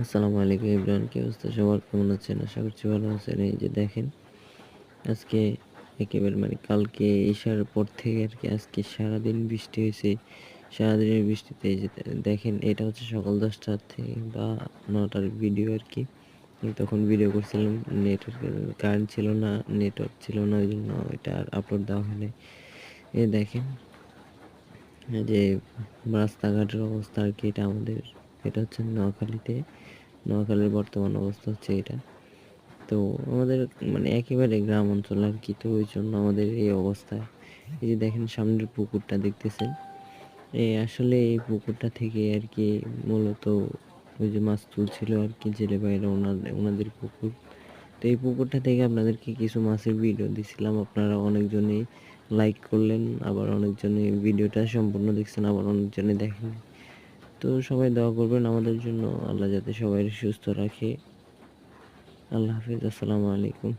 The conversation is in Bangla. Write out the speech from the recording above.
আসসালামু আলাইকুম এভরিওয়ান, কি অবস্থা সবার, কেমন আছেন? আশা করছি ভালো আছেন। এই যে দেখেন, আজকে একেবারে কালকে ঈশার পর থেকে আর কি আজকে সারাদিন বৃষ্টি হয়েছে। সারাদিনের বৃষ্টিতে এই যে দেখেন, এটা হচ্ছে সকাল 10টা থেকে বা 9টার ভিডিও আর কি। তখন ভিডিও করছিলাম, নেটওয়ার্ক কারেন্ট ছিল না, নেটওয়ার্ক ছিল না, ওই জন্য এটা আর আপলোড দেওয়া হয় নাই। এই দেখেন, এই যে রাস্তাঘাটের অবস্থা আর কি, এটা হচ্ছে নোয়াখালীতে। নোয়াখালীর বর্তমান অবস্থা হচ্ছে এটা। তো আমাদের একেবারে গ্রাম অঞ্চল আর কি, তো ওই জন্য আমাদের এই অবস্থা। এই যে দেখেন সামনের পুকুরটা দেখতেছেন, আসলে এই পুকুরটা থেকে আর কি মূলত ওই যে মাছ তুলছিল আর কি জেলে ভাইরা, ওনাদের পুকুর। তো এই পুকুরটা থেকে আপনাদেরকে কিছু মাছের ভিডিও দিছিলাম, আপনারা অনেকজনেই লাইক করলেন, আবার অনেকজনই ভিডিওটা সম্পূর্ণ দেখছেন, আবার অনেকজনে দেখেন। তো সবাই দোয়া করবেন আমাদের জন্য, আল্লাহ যাতে সবাই সুস্থ রাখে। আল্লাহ হাফিজ, আসসালামু আলাইকুম।